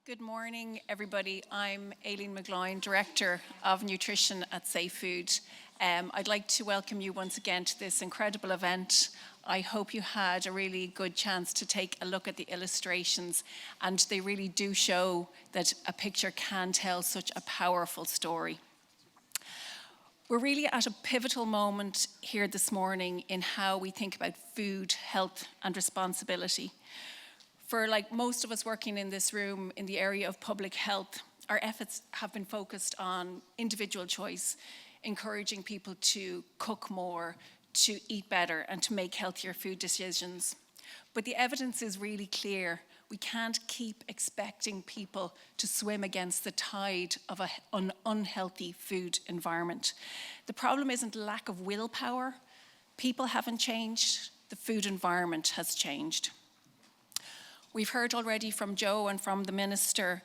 Good morning, everybody. I'm Aileen McGloin, Director of Nutrition at Safe Food. I'd like to welcome you once again to this incredible event. I hope you had a really good chance to take a look at the illustrations, and they really do show that a picture can tell such a powerful story. We're really at a pivotal moment here this morning in how we think about food, health, and responsibility. For like most of us working in this room in the area of public health, our efforts have been focused on individual choice, encouraging people to cook more, to eat better, and to make healthier food decisions. But the evidence is really clear. We can't keep expecting people to swim against the tide of an unhealthy food environment. The problem isn't lack of willpower. People haven't changed. The food environment has changed. We've heard already from Joe and from the Minister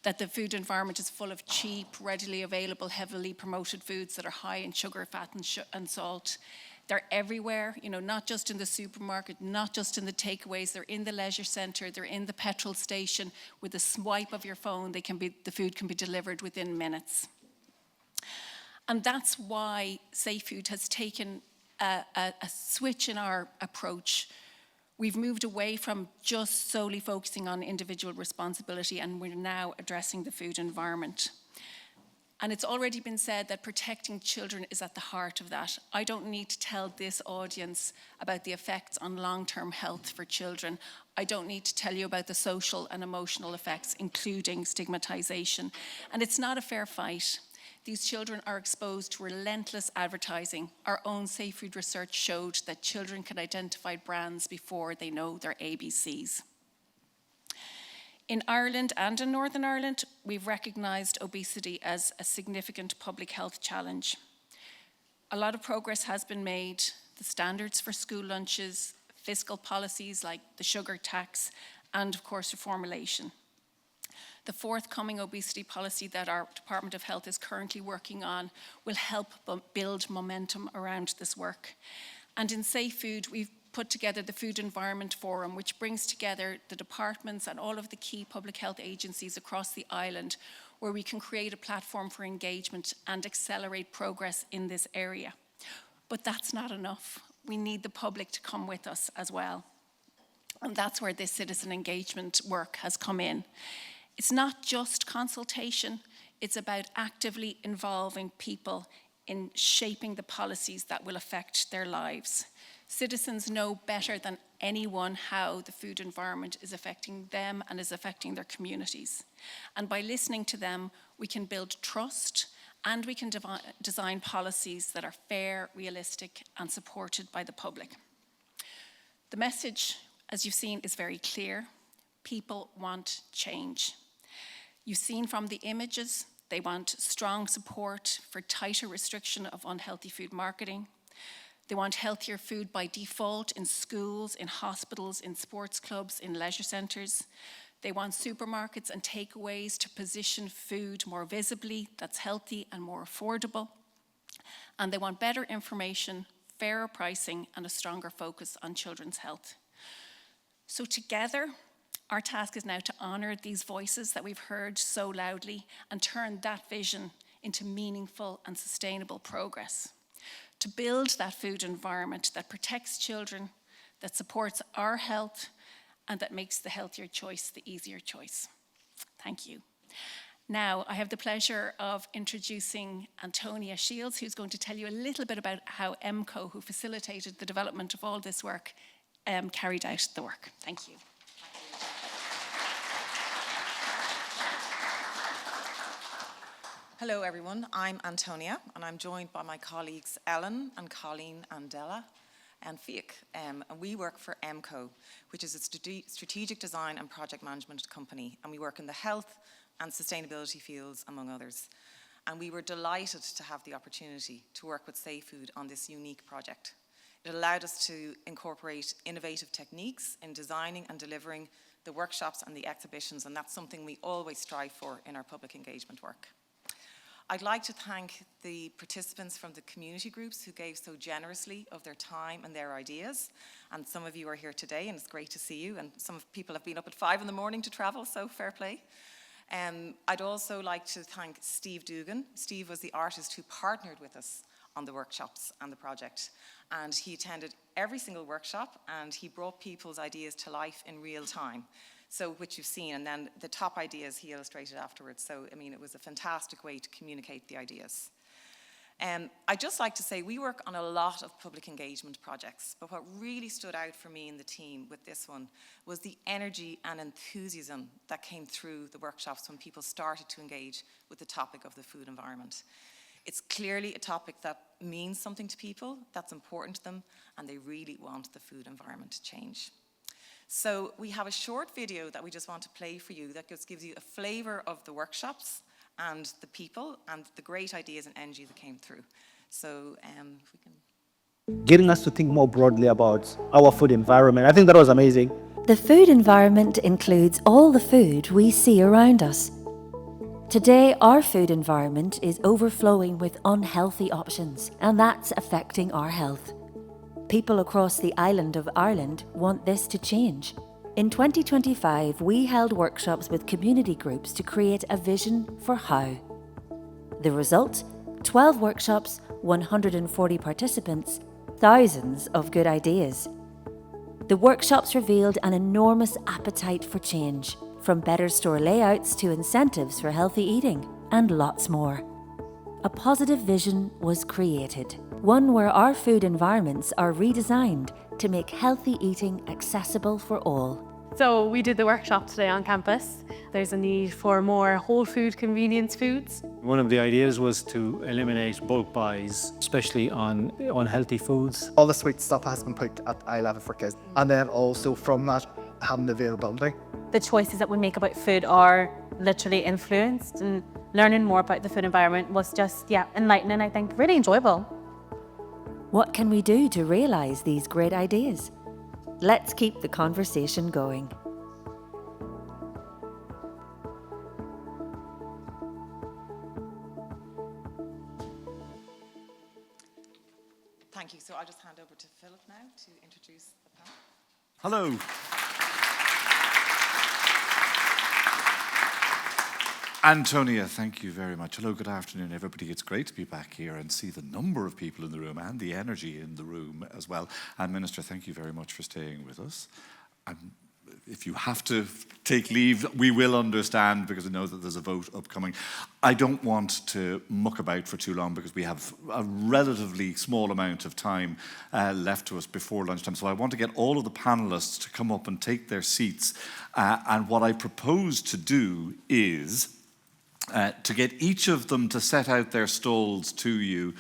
that the food environment is full of cheap, readily available, heavily promoted foods that are high in sugar, fat, and salt. They're everywhere, not just in the supermarket, not just in the takeaways. They're in the leisure centre, they're in the petrol station. With a swipe of your phone, the food can be delivered within minutes. And that's why Safe Food has taken a switch in our approach. We've moved away from just solely focusing on individual responsibility, and we're now addressing the food environment. And it's already been said that protecting children is at the heart of that. I don't need to tell this audience about the effects on long-term health for children. I don't need to tell you about the social and emotional effects, including stigmatization. And it's not a fair fight. These children are exposed to relentless advertising. Our own Safe Food research showed that children can identify brands before they know their ABCs. In Ireland and in Northern Ireland, we've recognised obesity as a significant public health challenge. A lot of progress has been made. The standards for school lunches, fiscal policies like the sugar tax, and of course reformulation. The forthcoming obesity policy that our Department of Health is currently working on will help build momentum around this work. And in Safe Food, we've put together the Food Environment Forum, which brings together the departments and all of the key public health agencies across the island, where we can create a platform for engagement and accelerate progress in this area. But that's not enough. We need the public to come with us as well. And that's where this citizen engagement work has come in. It's not just consultation, it's about actively involving people in shaping the policies that will affect their lives. Citizens know better than anyone how the food environment is affecting them and is affecting their communities. And by listening to them, we can build trust and we can design policies that are fair, realistic, and supported by the public. The message, as you've seen, is very clear. People want change. You've seen from the images, they want strong support for tighter restriction of unhealthy food marketing. They want healthier food by default in schools, in hospitals, in sports clubs, in leisure centres. They want supermarkets and takeaways to position food more visibly, that's healthy and more affordable. And they want better information, fairer pricing, and a stronger focus on children's health. So together, our task is now to honour these voices that we've heard so loudly and turn that vision into meaningful and sustainable progress. To build that food environment that protects children, that supports our health, and that makes the healthier choice the easier choice. Thank you. Now, I have the pleasure of introducing Antonia Shields, who's going to tell you a little bit about how MCO, who facilitated the development of all this work, carried out the work. Thank you. Hello everyone, I'm Antonia and I'm joined by my colleagues Ellen and Colleen and Della and Fiach. And we work for MCO, which is a strategic design and project management company, and we work in the health and sustainability fields, among others. And we were delighted to have the opportunity to work with Safe Food on this unique project. It allowed us to incorporate innovative techniques in designing and delivering the workshops and the exhibitions, and that's something we always strive for in our public engagement work. I'd like to thank the participants from the community groups who gave so generously of their time and their ideas. And some of you are here today, and it's great to see you. And some people have been up at 5 in the morning to travel, so fair play. I'd also like to thank Steve Doogan. Steve was the artist who partnered with us on the workshops and the project. And he attended every single workshop, and he brought people's ideas to life in real time. So, which you've seen, and then the top ideas he illustrated afterwards. So, I mean, it was a fantastic way to communicate the ideas. I'd just like to say we work on a lot of public engagement projects, but what really stood out for me and the team with this one was the energy and enthusiasm that came through the workshops when people started to engage with the topic of the food environment. It's clearly a topic that means something to people, that's important to them, and they really want the food environment to change. So we have a short video that we just want to play for you that just gives you a flavour of the workshops and the people and the great ideas and energy that came through. So if we can... Getting us to think more broadly about our food environment. I think that was amazing. The food environment includes all the food we see around us. Today, our food environment is overflowing with unhealthy options, and that's affecting our health. People across the island of Ireland want this to change. In 2025, we held workshops with community groups to create a vision for how. The result? 12 workshops, 140 participants, thousands of good ideas. The workshops revealed an enormous appetite for change, from better store layouts to incentives for healthy eating, and lots more. A positive vision was created, one where our food environments are redesigned to make healthy eating accessible for all. So we did the workshop today on campus. There's a need for more whole food convenience foods. One of the ideas was to eliminate bulk buys, especially on unhealthy foods. All the sweet stuff has been put at eye level for kids. And then also from that, having the availability. The choices that we make about food are literally influenced, and learning more about the food environment was just, enlightening, I think, really enjoyable. What can we do to realise these great ideas? Let's keep the conversation going. Thank you. So I'll just hand over to Philip now to introduce the panel. Hello. Antonia, thank you very much. Hello, good afternoon, everybody. It's great to be back here and see the number of people in the room and the energy in the room as well. And Minister, thank you very much for staying with us. If you have to take leave, we will understand, because I know that there's a vote upcoming. I don't want to muck about for too long because we have a relatively small amount of time left to us before lunchtime. So I want to get all of the panellists to come up and take their seats. And what I propose to do is to get each of them to set out their stalls to you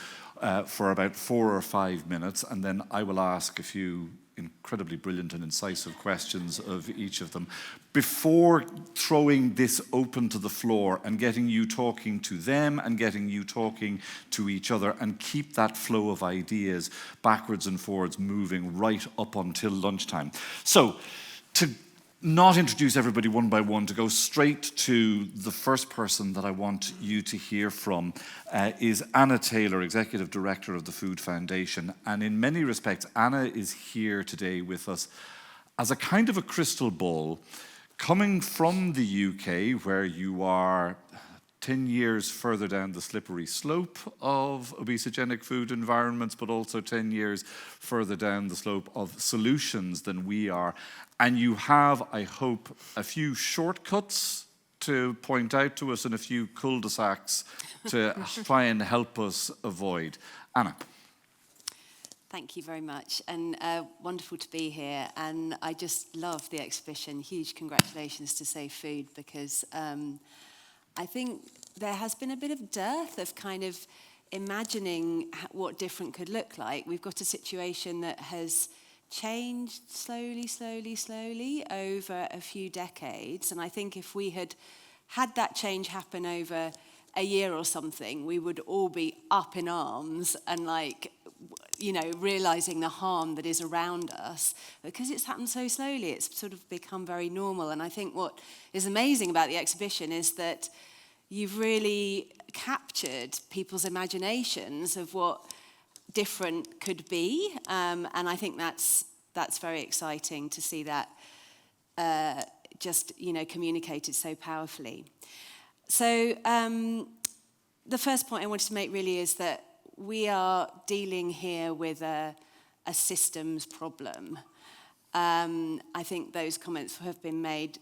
for about 4 or 5 minutes, and then I will ask a few incredibly brilliant and incisive questions of each of them before throwing this open to the floor and getting you talking to them and getting you talking to each other, and keep that flow of ideas backwards and forwards moving right up until lunchtime. So, to not introduce everybody one by one, to go straight to the first person that I want you to hear from is Anna Taylor, Executive Director of the Food Foundation. And in many respects, Anna is here today with us as a kind of a crystal ball, coming from the UK, where you are 10 years further down the slippery slope of obesogenic food environments, but also 10 years further down the slope of solutions than we are. And you have, I hope, a few shortcuts to point out to us and a few cul-de-sacs to try and help us avoid. Anna. Thank you very much, and wonderful to be here. And I just love the exhibition. Huge congratulations to Safe Food, because I think there has been a bit of dearth of kind of imagining what different could look like. We've got a situation that has changed slowly over a few decades. And I think if we had that change happen over a year or something, we would all be up in arms and realizing the harm that is around us. Because it's happened so slowly, it's sort of become very normal. And I think what is amazing about the exhibition is that you've really captured people's imaginations of what different could be, and I think that's very exciting to see that just, communicated so powerfully. So the first point I wanted to make really is that we are dealing here with a systems problem. I think those comments have been made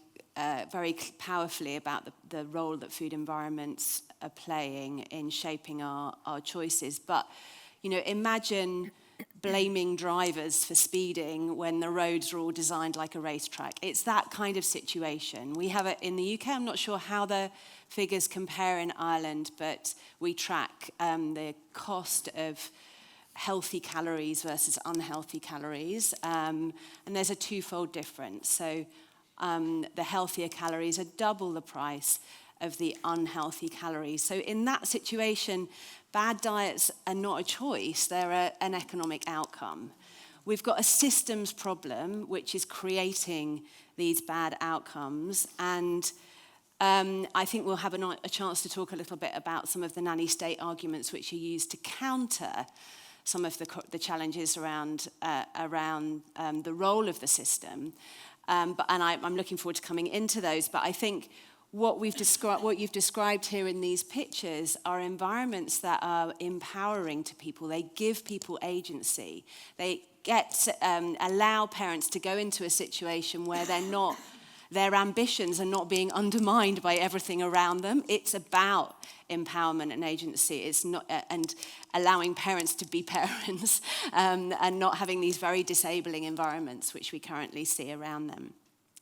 very powerfully about the role that food environments are playing in shaping our choices. But, imagine blaming drivers for speeding when the roads are all designed like a racetrack. It's that kind of situation. We have it in the UK. I'm not sure how the figures compare in Ireland, but we track the cost of healthy calories versus unhealthy calories. And there's a twofold difference. So the healthier calories are double the price of the unhealthy calories. So in that situation, bad diets are not a choice, they're an economic outcome. We've got a systems problem which is creating these bad outcomes, and I think we'll have a chance to talk a little bit about some of the nanny state arguments which are used to counter some of the challenges around the role of the system. I'm looking forward to coming into those, but I think what you've described here in these pictures are environments that are empowering to people. They give people agency. They allow parents to go into a situation where their ambitions are not being undermined by everything around them. It's about empowerment and agency. It's not and allowing parents to be parents and not having these very disabling environments which we currently see around them.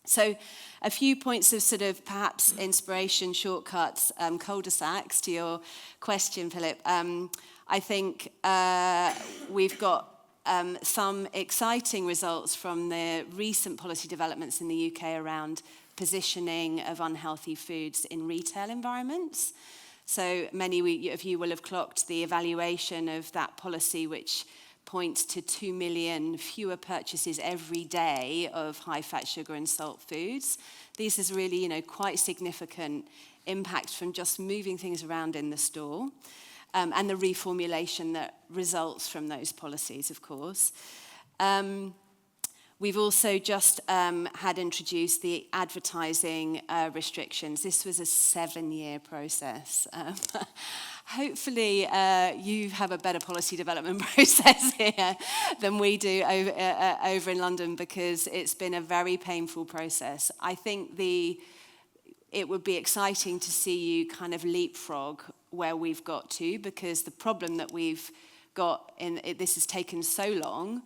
So a few points of sort of perhaps inspiration, shortcuts, cul-de-sacs to your question, Philip. I think we've got some exciting results from the recent policy developments in the UK around positioning of unhealthy foods in retail environments. So many of you will have clocked the evaluation of that policy, which points to 2 million fewer purchases every day of high-fat, sugar and salt foods. This is really, quite significant impact from just moving things around in the store. And the reformulation that results from those policies, of course. We've also just had introduced the advertising restrictions. This was a 7-year process. Hopefully you have a better policy development process here than we do over in London, because it's been a very painful process. I think it would be exciting to see you kind of leapfrog where we've got to, because the problem that we've got this has taken so long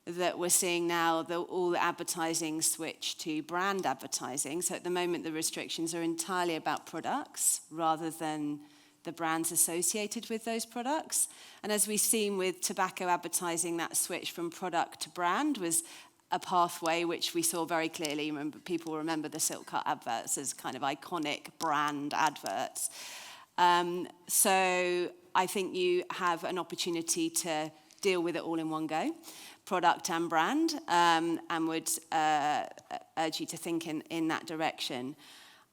that we're seeing now all the advertising switch to brand advertising. So at the moment, the restrictions are entirely about products rather than the brands associated with those products. And as we've seen with tobacco advertising, that switch from product to brand was a pathway which we saw very clearly. People remember the Silk Cut adverts as kind of iconic brand adverts. So I think you have an opportunity to deal with it all in one go, product and brand, and would urge you to think in that direction.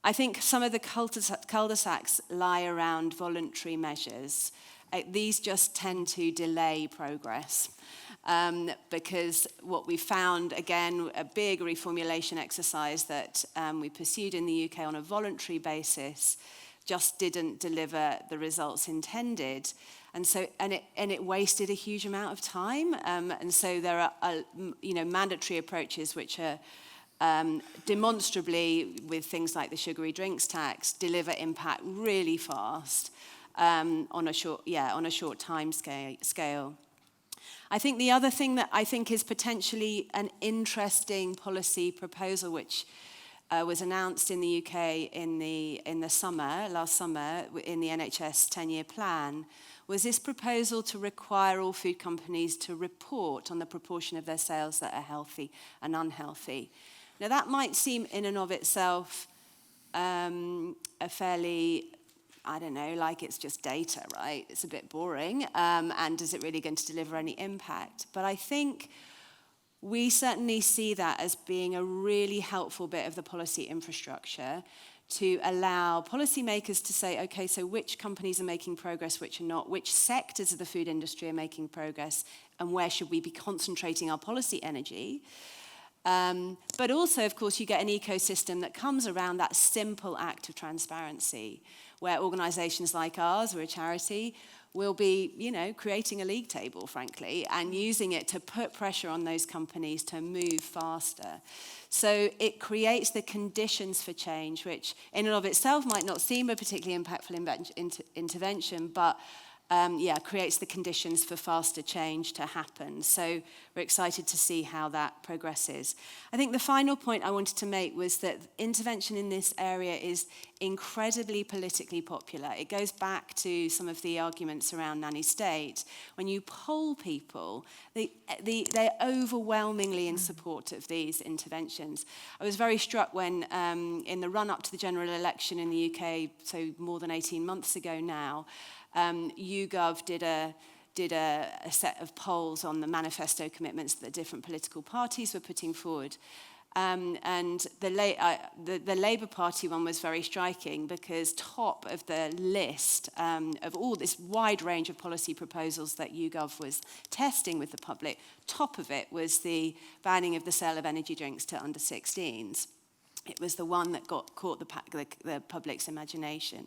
I think some of the cul-de-sacs lie around voluntary measures. These just tend to delay progress. Because what we found, again, a big reformulation exercise that we pursued in the UK on a voluntary basis just didn't deliver the results intended. And it wasted a huge amount of time. And so there are, mandatory approaches which are demonstrably, with things like the sugary drinks tax, deliver impact really fast on a short time scale. I think the other thing that I think is potentially an interesting policy proposal, which was announced in the UK last summer in the NHS 10-year plan, was this proposal to require all food companies to report on the proportion of their sales that are healthy and unhealthy. Now that might seem in and of itself a fairly, like it's just data, right? It's a bit boring, and is it really going to deliver any impact? But I think we certainly see that as being a really helpful bit of the policy infrastructure to allow policymakers to say, okay, so which companies are making progress, which are not, which sectors of the food industry are making progress, and where should we be concentrating our policy energy? But also, of course, you get an ecosystem that comes around that simple act of transparency, where organisations like ours, we're a charity, will be, creating a league table, frankly, and using it to put pressure on those companies to move faster. So it creates the conditions for change, which in and of itself might not seem a particularly impactful intervention, but creates the conditions for faster change to happen. So we're excited to see how that progresses. I think the final point I wanted to make was that intervention in this area is incredibly politically popular. It goes back to some of the arguments around nanny state. When you poll people, they're overwhelmingly in support of these interventions. I was very struck when, in the run-up to the general election in the UK, so more than 18 months ago now, YouGov did a set of polls on the manifesto commitments that the different political parties were putting forward. And the Labour Party one was very striking because top of the list of all this wide range of policy proposals that YouGov was testing with the public, top of it was the banning of the sale of energy drinks to under 16s. It was the one that caught the public's imagination.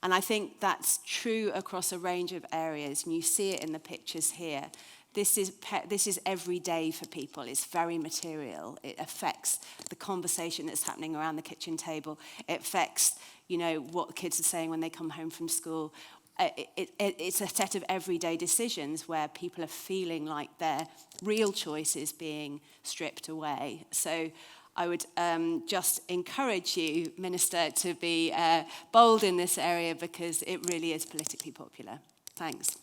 And I think that's true across a range of areas, and you see it in the pictures here. This is every day for people. It's very material. It affects the conversation that's happening around the kitchen table. It affects, what the kids are saying when they come home from school. It's a set of everyday decisions where people are feeling like their real choice is being stripped away. So I would just encourage you, Minister, to be bold in this area because it really is politically popular. Thanks.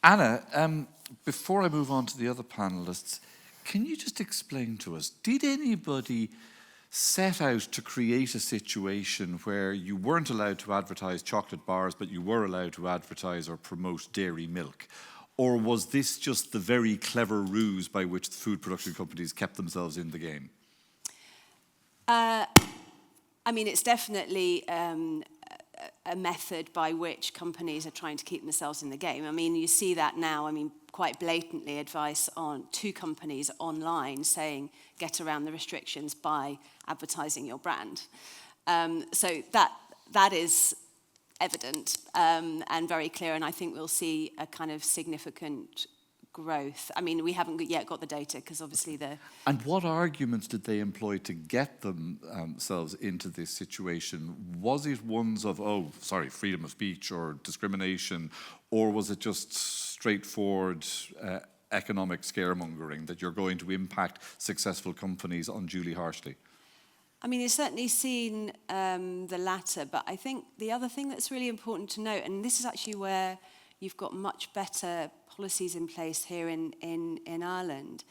Anna, before I move on to the other panellists, can you just explain to us, did anybody set out to create a situation where you weren't allowed to advertise chocolate bars, but you were allowed to advertise or promote dairy milk? Or was this just the very clever ruse by which the food production companies kept themselves in the game? It's definitely a method by which companies are trying to keep themselves in the game. You see that now, quite blatantly advice to companies online saying, get around the restrictions by advertising your brand. So that is evident and very clear, and I think we'll see a kind of significant growth. We haven't yet got the data because obviously And what arguments did they employ to get themselves into this situation? Was it ones of, freedom of speech or discrimination, or was it just straightforward economic scaremongering that you're going to impact successful companies unduly harshly? It's certainly seen the latter, but I think the other thing that's really important to note, and this is actually where you've got much better policies in place here in Ireland,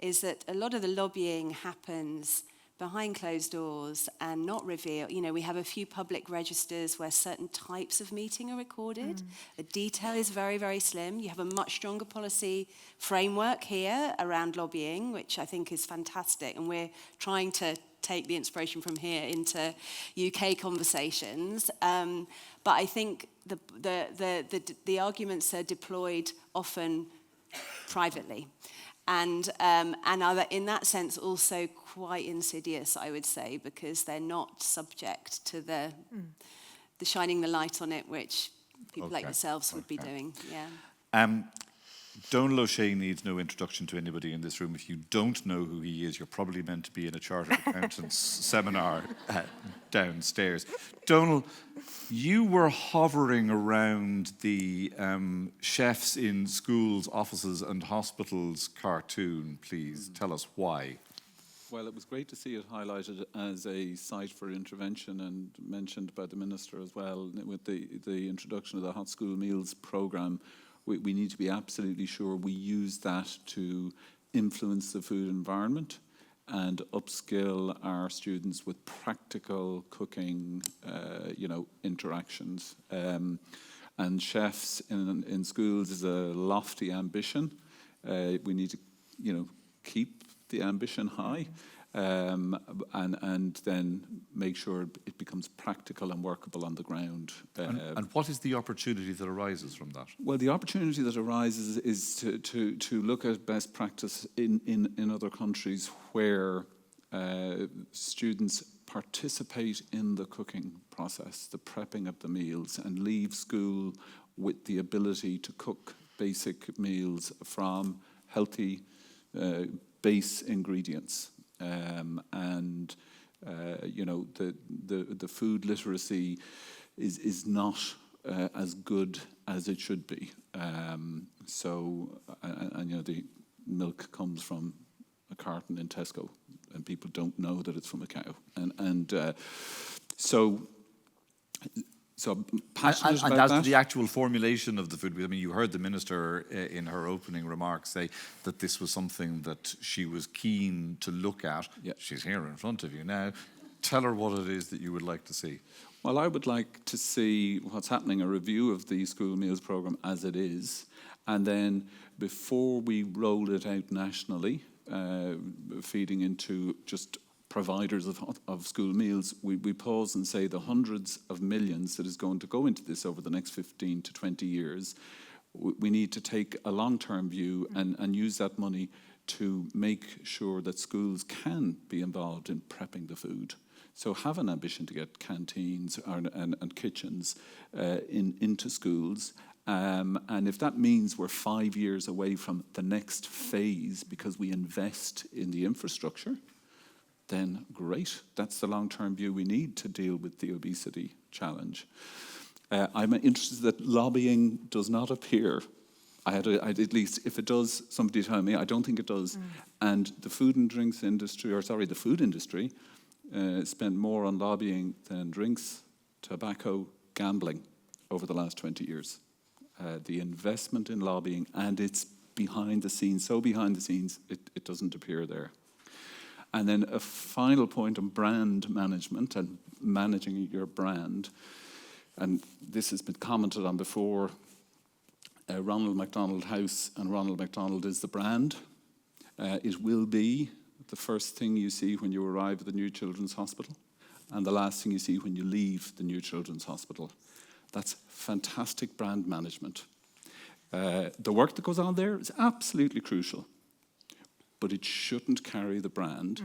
is that a lot of the lobbying happens behind closed doors and not revealed. We have a few public registers where certain types of meeting are recorded. The detail is very, very slim. You have a much stronger policy framework here around lobbying, which I think is fantastic, and we're trying to take the inspiration from here into UK conversations. But I think the arguments are deployed often privately, and are in that sense also quite insidious, I would say, because they're not subject to the shining the light on it, which people like yourselves would be doing. Yeah. Donal O'Shea needs no introduction to anybody in this room. If you don't know who he is, you're probably meant to be in a chartered accountant's seminar downstairs. Donal, you were hovering around the chefs in schools, offices and hospitals cartoon. Please tell us why. Well, it was great to see it highlighted as a site for intervention and mentioned by the Minister as well with the introduction of the Hot School Meals programme. We need to be absolutely sure we use that to influence the food environment and upskill our students with practical cooking, interactions. And chefs in schools is a lofty ambition. We need to, keep the ambition high. and then make sure it becomes practical and workable on the ground. And what is the opportunity that arises from that? Well, the opportunity that arises is to look at best practice in other countries where students participate in the cooking process, the prepping of the meals, and leave school with the ability to cook basic meals from healthy base ingredients. The food literacy is not as good as it should be. The milk comes from a carton in Tesco, and people don't know that it's from a cow. So passionate and about as to that. the actual formulation of the food, I mean, you heard the minister in her opening remarks say that this was something that she was keen to look at. Yeah. She's here in front of you now. Tell her what it is that you would like to see. Well, I would like to see what's happening, a review of the school meals programme as it is, and then before we roll it out nationally, feeding into just providers of school meals, we pause and say the hundreds of millions that is going to go into this over the next 15 to 20 years, we need to take a long-term view and use that money to make sure that schools can be involved in prepping the food. So have an ambition to get canteens and kitchens into schools. And if that means we're 5 years away from the next phase because we invest in the infrastructure, then great. That's the long-term view we need to deal with the obesity challenge. I'm interested that lobbying does not appear. I'd at least, if it does, somebody tell me. I don't think it does. And the food industry spent more on lobbying than drinks, tobacco, gambling over the last 20 years. The investment in lobbying, and it's behind the scenes, so behind the scenes, it doesn't appear there. And then a final point on brand management and managing your brand. And this has been commented on before. Ronald McDonald House and Ronald McDonald is the brand. It will be the first thing you see when you arrive at the New Children's Hospital and the last thing you see when you leave the New Children's Hospital. That's fantastic brand management. The work that goes on there is absolutely crucial. But it shouldn't carry the brand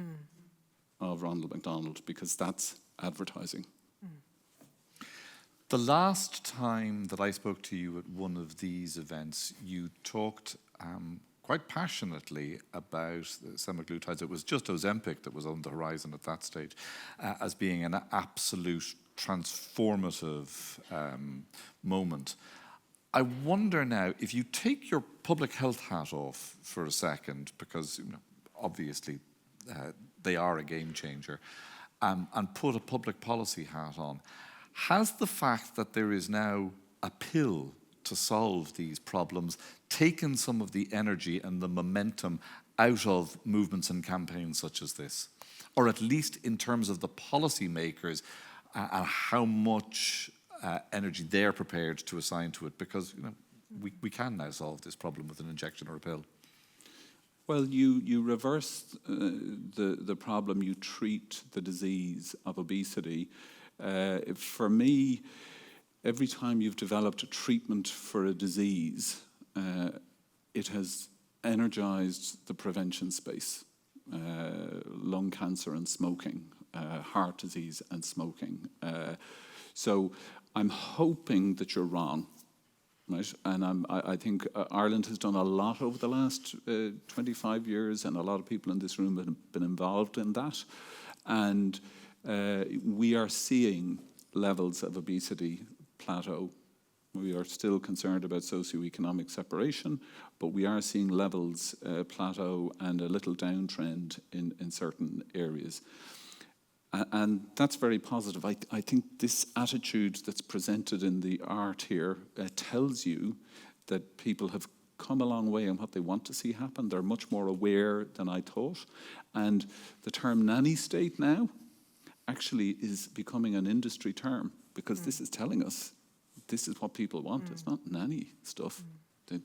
of Ronald McDonald because that's advertising. The last time that I spoke to you at one of these events, you talked quite passionately about semaglutides. It was just Ozempic that was on the horizon at that stage as being an absolute transformative moment. I wonder now, if you take your public health hat off for a second, because obviously they are a game changer, and put a public policy hat on, has the fact that there is now a pill to solve these problems taken some of the energy and the momentum out of movements and campaigns such as this? Or at least in terms of the policy makers and how much energy they're prepared to assign to it, because we can now solve this problem with an injection or a pill. Well, you reverse the problem, you treat the disease of obesity. For me, every time you've developed a treatment for a disease, it has energized the prevention space. Lung cancer and smoking, heart disease and smoking. So I'm hoping that you're wrong, right? And I think Ireland has done a lot over the last 25 years, and a lot of people in this room have been involved in that. And we are seeing levels of obesity plateau. We are still concerned about socioeconomic separation, but we are seeing levels plateau and a little downtrend in certain areas. And that's very positive. I think this attitude that's presented in the art here tells you that people have come a long way in what they want to see happen. They're much more aware than I thought. And the term nanny state now actually is becoming an industry term, because this is telling us this is what people want. It's not nanny stuff. They,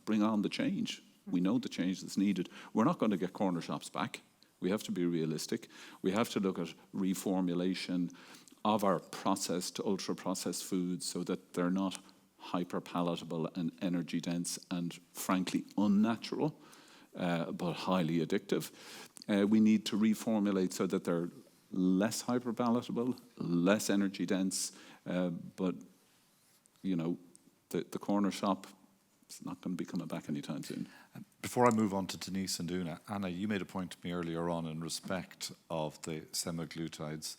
bring on the change. We know the change that's needed. We're not going to get corner shops back. We have to be realistic. We have to look at reformulation of our processed to ultra-processed foods so that they're not hyper-palatable and energy-dense and, frankly, unnatural, but highly addictive. We need to reformulate so that they're less hyper-palatable, less energy-dense, but, you know, the corner shop is not going to be coming back anytime soon. Before I move on to Denise and Oonagh, Anna, you made a point to me earlier on in respect of the semaglutides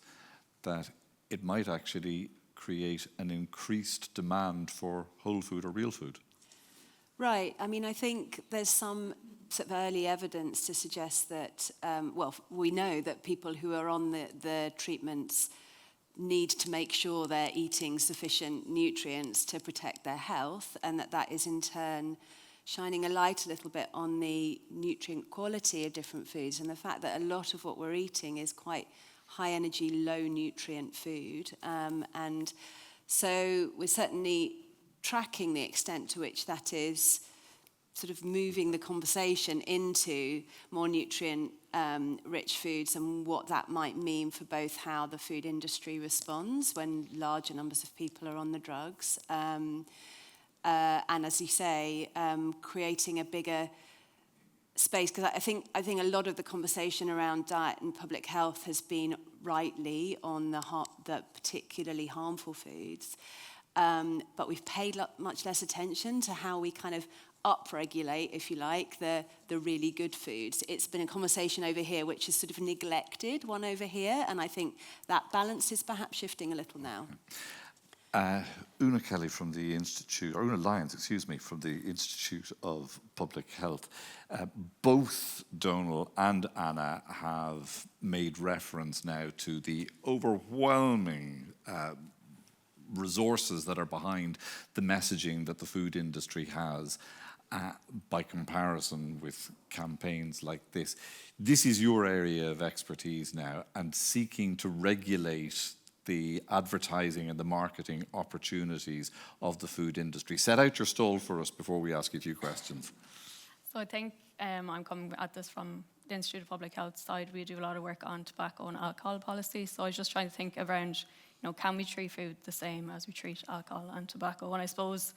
that it might actually create an increased demand for whole food or real food. Right. I mean, I think there's some sort of early evidence to suggest that, well, we know that people who are on the treatments need to make sure they're eating sufficient nutrients to protect their health, and that is in turn shining a light a little bit on the nutrient quality of different foods, and the fact that a lot of what we're eating is quite high energy, low nutrient food. And so we're certainly tracking the extent to which that is sort of moving the conversation into more nutrient rich foods and what that might mean for both how the food industry responds when larger numbers of people are on the drugs. And as you say, creating a bigger space, because I think a lot of the conversation around diet and public health has been rightly on the particularly harmful foods, but we've paid much less attention to how we kind of upregulate, if you like, the really good foods. It's been a conversation over here which is sort of neglected one over here, and I think that balance is perhaps shifting a little now. Oonagh Kelly from the Institute, or Oonagh Lyons, excuse me, from the Institute of Public Health. Both Donal and Anna have made reference now to the overwhelming resources that are behind the messaging that the food industry has by comparison with campaigns like this. This is your area of expertise now, and seeking to regulate the advertising and the marketing opportunities of the food industry. Set out your stall for us before we ask you a few questions. So I think I'm coming at this from the Institute of Public Health side. We do a lot of work on tobacco and alcohol policy. So I was just trying to think around, can we treat food the same as we treat alcohol and tobacco? And I suppose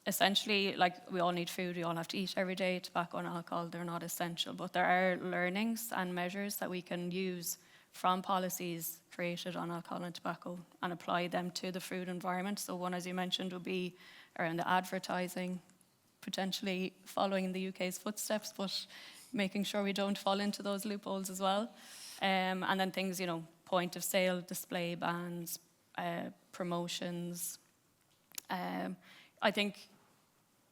essentially, like, we all need food, we all have to eat every day. Tobacco and alcohol, they're not essential, but there are learnings and measures that we can use from policies created on alcohol and tobacco and apply them to the food environment. So one, as you mentioned, would be around the advertising, potentially following the UK's footsteps, but making sure we don't fall into those loopholes as well. And then things, point of sale, display bans, promotions. I think,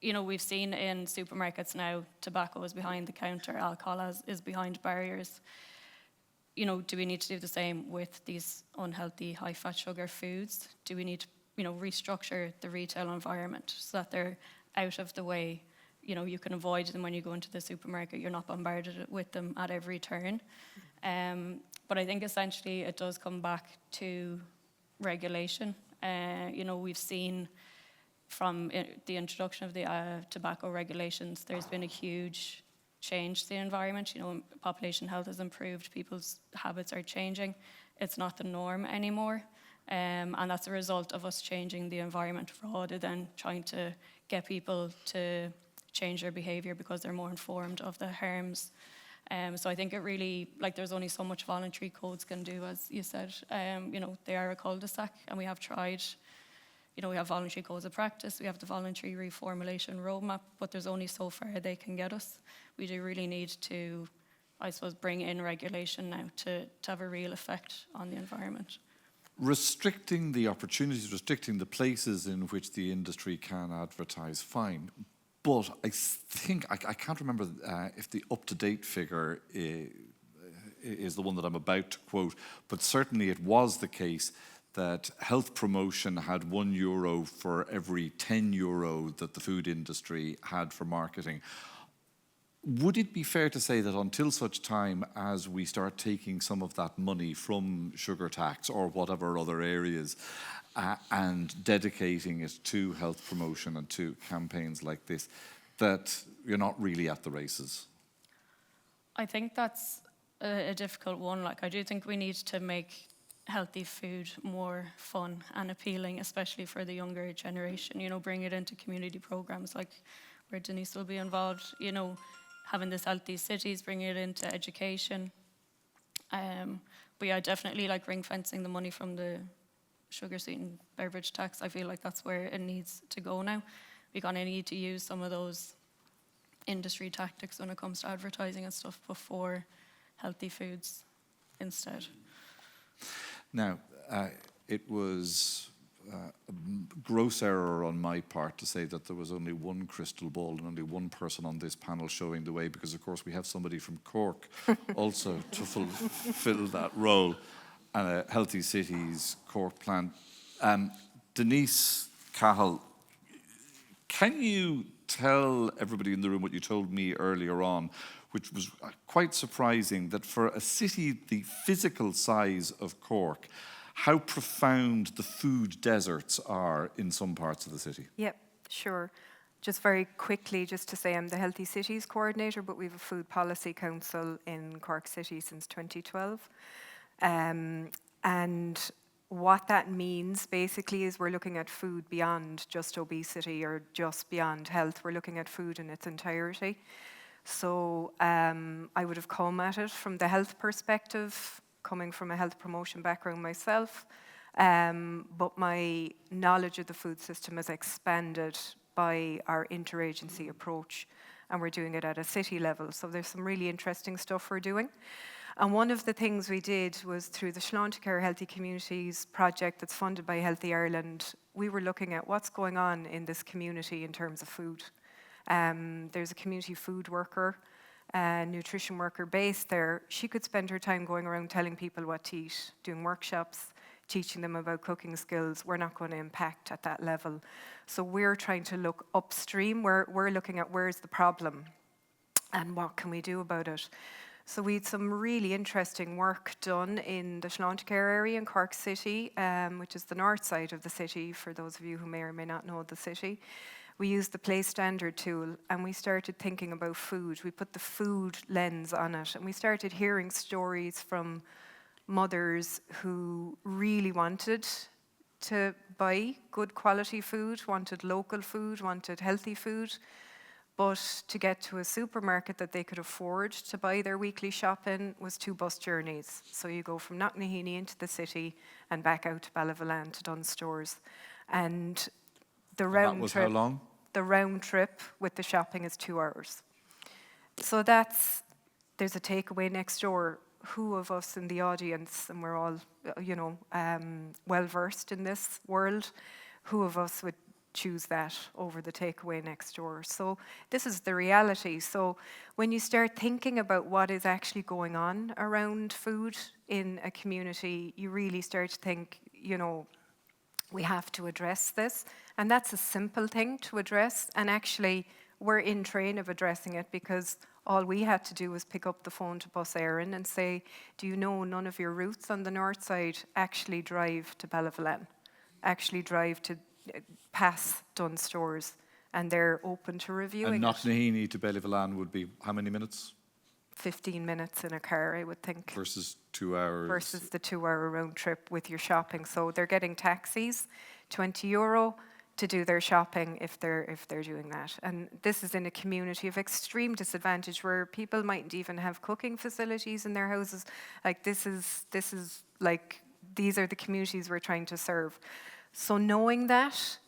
we've seen in supermarkets now, tobacco is behind the counter, alcohol is behind barriers. Do we need to do the same with these unhealthy, high-fat sugar foods? Do we need to, restructure the retail environment so that they're out of the way? You can avoid them when you go into the supermarket. You're not bombarded with them at every turn. But I think essentially it does come back to regulation. We've seen from the introduction of the tobacco regulations, there's been a huge change to the environment. Population health has improved, people's habits are changing. It's not the norm anymore. And that's a result of us changing the environment rather than trying to get people to change their behavior because they're more informed of the harms. So I think it really, there's only so much voluntary codes can do, as you said. They are a cul-de-sac, and we have tried. We have voluntary codes of practice, we have the voluntary reformulation roadmap, but there's only so far they can get us. We do really need to, I suppose, bring in regulation now to have a real effect on the environment. Restricting the opportunities, restricting the places in which the industry can advertise, fine. But I think, I can't remember if the up-to-date figure is the one that I'm about to quote, but certainly it was the case that health promotion had €1 for every €10 that the food industry had for marketing. Would it be fair to say that until such time as we start taking some of that money from sugar tax or whatever other areas and dedicating it to health promotion and to campaigns like this, that you're not really at the races? I think that's a difficult one. Like, I do think we need to make healthy food more fun and appealing, especially for the younger generation, you know, bring it into community programs like where Denise will be involved, you know, having this healthy cities, bringing it into education. But yeah, definitely like ring fencing the money from the sugar sweetened beverage tax. I feel like that's where it needs to go now. We're gonna need to use some of those industry tactics when it comes to advertising and stuff before healthy foods instead. Now, it was a gross error on my part to say that there was only one crystal ball and only one person on this panel showing the way, because of course we have somebody from Cork also to fulfill that role, and a Healthy Cities Cork plan. Denise, Cahill, can you tell everybody in the room what you told me earlier on, which was quite surprising, that for a city the physical size of Cork, how profound the food deserts are in some parts of the city? Yep, sure. Just very quickly, just to say I'm the Healthy Cities Coordinator, but we have a Food Policy Council in Cork City since 2012. And what that means basically is we're looking at food beyond just obesity or just beyond health. We're looking at food in its entirety. So I would have come at it from the health perspective, coming from a health promotion background myself, but my knowledge of the food system has expanded by our interagency approach, and we're doing it at a city level. So there's some really interesting stuff we're doing. And one of the things we did was through the Sláintecare Healthy Communities project that's funded by Healthy Ireland, we were looking at what's going on in this community in terms of food. There's a community food worker, nutrition worker based there. She could spend her time going around telling people what to eat, doing workshops, teaching them about cooking skills. We're not going to impact at that level. So we're trying to look upstream. We're looking at where's the problem and what can we do about it. So we had some really interesting work done in the Sláintecare area in Cork City, which is the north side of the city, for those of you who may or may not know the city. We used the Place Standard tool and we started thinking about food. We put the food lens on it and we started hearing stories from mothers who really wanted to buy good quality food, wanted local food, wanted healthy food, but to get to a supermarket that they could afford to buy their weekly shop in was 2 bus journeys. So you go from Knocknaheeny into the city and back out to Ballyvolane to Dunnes Stores. And the round that was trip, how long? The round trip with the shopping is 2 hours. So there's a takeaway next door. Who of us in the audience, and we're all, well versed in this world, who of us would choose that over the takeaway next door? So this is the reality. So when you start thinking about what is actually going on around food in a community, you really start to think, we have to address this. And that's a simple thing to address. And actually, we're in train of addressing it, because all we had to do was pick up the phone to Bus Éireann and say, do you know none of your routes on the north side actually drive to Ballyvolane, actually drive to pass Dunnes Stores, and they're open to reviewing and it. Knocknaheeny to Ballyvolane would be how many minutes? 15 minutes in a car, I would think. Versus 2 hours. Versus the 2-hour round trip with your shopping. So they're getting taxis, €20 to do their shopping if they're doing that. And this is in a community of extreme disadvantage where people mightn't even have cooking facilities in their houses. Like this is like, these are the communities we're trying to serve. So knowing that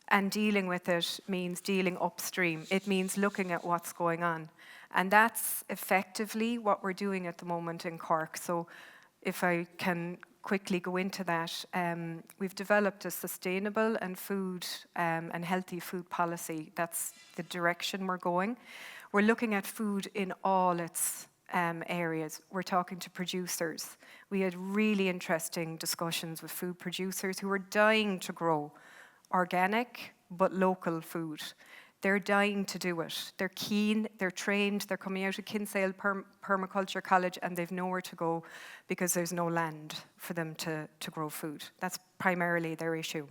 and dealing with it means dealing upstream. It means looking at what's going on. And that's effectively what we're doing at the moment in Cork. So if I can quickly go into that, we've developed a sustainable and food and healthy food policy. That's the direction we're going. We're looking at food in all its areas. We're talking to producers. We had really interesting discussions with food producers who are dying to grow organic but local food. They're dying to do it. They're keen, they're trained, they're coming out of Kinsale Permaculture College and they've nowhere to go because there's no land for them to grow food. That's primarily their issue.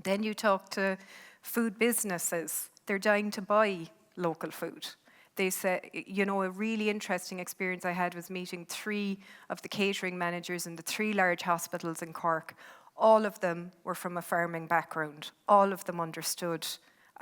Then you talk to food businesses. They're dying to buy local food. they said, you know, a really interesting experience I had was meeting 3 of the catering managers in the 3 large hospitals in Cork. All of them were from a farming background. All of them understood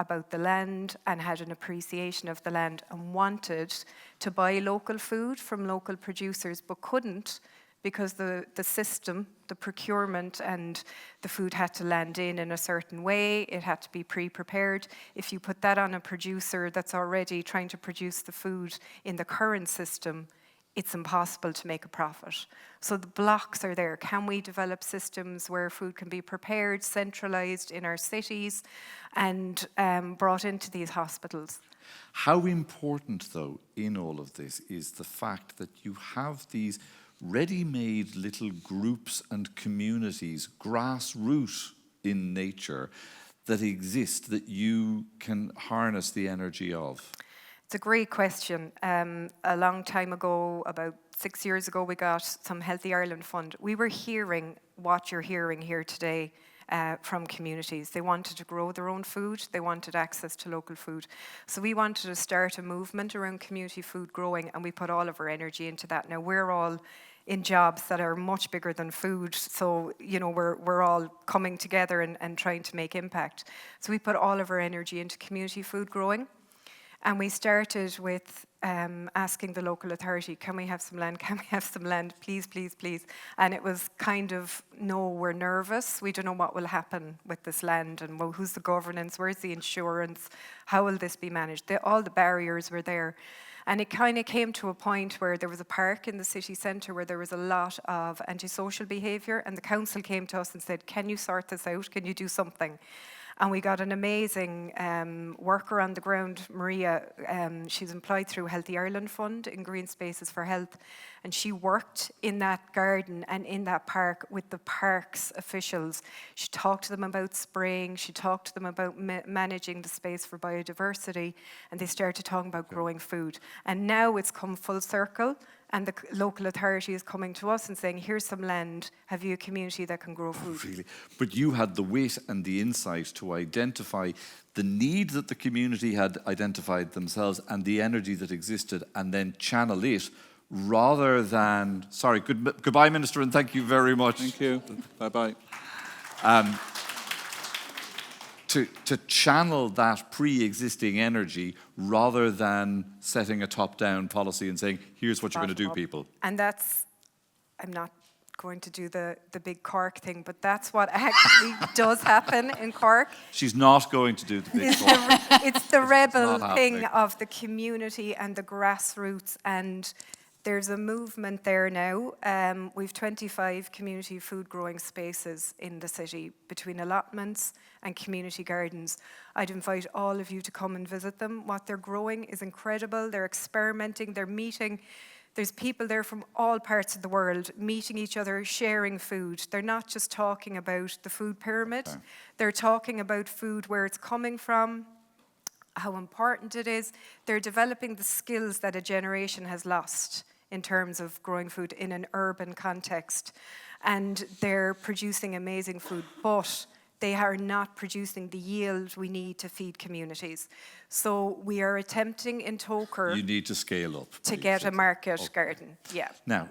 about the land and had an appreciation of the land and wanted to buy local food from local producers, but couldn't because the system, the procurement and the food had to land in a certain way. It had to be pre-prepared. If you put that on a producer that's already trying to produce the food in the current system, it's impossible to make a profit. So the blocks are there. Can we develop systems where food can be prepared, centralised in our cities and brought into these hospitals? How important, though, in all of this is the fact that you have these ready-made little groups and communities, grassroots in nature, that exist that you can harness the energy of? It's a great question. A long time ago, about 6 years ago, we got some Healthy Ireland fund. We were hearing what you're hearing here today from communities. They wanted to grow their own food. They wanted access to local food. So we wanted to start a movement around community food growing, and we put all of our energy into that. Now, we're all in jobs that are much bigger than food. So, you know, we're all coming together and trying to make impact. So we put all of our energy into community food growing. And we started with asking the local authority, can we have some land? Can we have some land? Please, please, please. And it was kind of, no, we're nervous. We don't know what will happen with this land and well, who's the governance? Where's the insurance? How will this be managed? All the barriers were there. And it kind of came to a point where there was a park in the city centre where there was a lot of antisocial behaviour, and the council came to us and said, can you sort this out? Can you do something? And we got an amazing worker on the ground, Maria. She's employed through Healthy Ireland Fund in Green Spaces for Health. And she worked in that garden and in that park with the park's officials. She talked to them about spraying. She talked to them about managing the space for biodiversity. And they started talking about growing food. And now it's come full circle. And the local authority is coming to us and saying, here's some land, have you a community that can grow food? Really? But you had the wit and the insight to identify the need that the community had identified themselves and the energy that existed, and then channel it rather than... Sorry, goodbye, Minister, and thank you very much. Thank you. Bye-bye. To channel that pre-existing energy rather than setting a top-down policy and saying, here's what you're going to do, people. And that's, I'm not going to do the big Cork thing, but that's what actually does happen in Cork. She's not going to do the big Cork. It's the rebel thing of the community and the grassroots, and there's a movement there now. We've 25 community food growing spaces in the city between allotments and community gardens. I'd invite all of you to come and visit them. What they're growing is incredible. They're experimenting, they're meeting. There's people there from all parts of the world meeting each other, sharing food. They're not just talking about the food pyramid. Okay. They're talking about food, where it's coming from, how important it is. They're developing the skills that a generation has lost in terms of growing food in an urban context. And they're producing amazing food, but they are not producing the yield we need to feed communities. So we are attempting in Toker... You need to scale up. To get a market garden, yeah. Now,